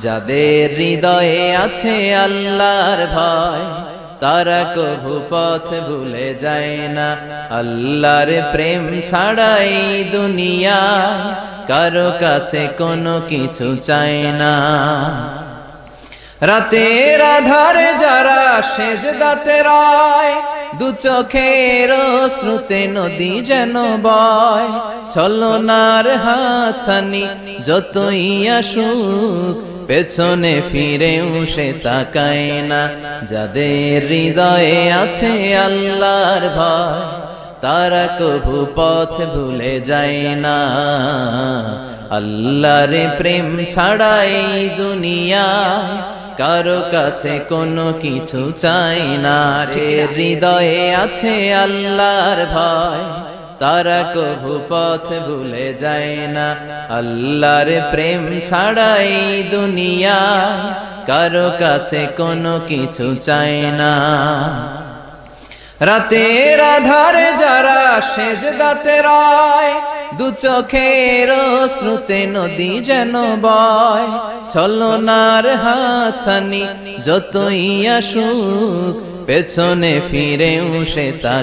যাদের হৃদয়ে আছে আল্লাহর ভয় তারা কভু পথ ভুলে যায় না। আল্লাহর প্রেম ছাড়াই দুনিয়ায় কারো কাছে কোনো কিছু চায় না। রাতের আধারে যারা সেজদাতে রয়, দু চোখের শ্রুতে নদী যেন বয়। ছলনার হাতছানি যতই আসুক পেছনে ফিরেও সে তাকায় না। যাদের হৃদয়ে আছে আল্লাহর ভয় তারা কভু পথ ভুলে যায় না। আল্লাহর প্রেম ছাড়াই দুনিয়ায় কারো কাছে কোনো কিছু চাই না। হৃদয়ে আছে আল্লাহর ভয় তারা কভু পথ ভুলে যায় না। আল্লাহর প্রেম ছাড়াই দুনিয়ায় কারো কাছে কোনো কিছু চাই না। রাতের আধারে যারা সেজদাতে রয়, দু চোখের শ্রুতে নদী যেন বয়। ছলনার হাতছানি যতই আসুক পেছনে ফিরেও সে তাকায়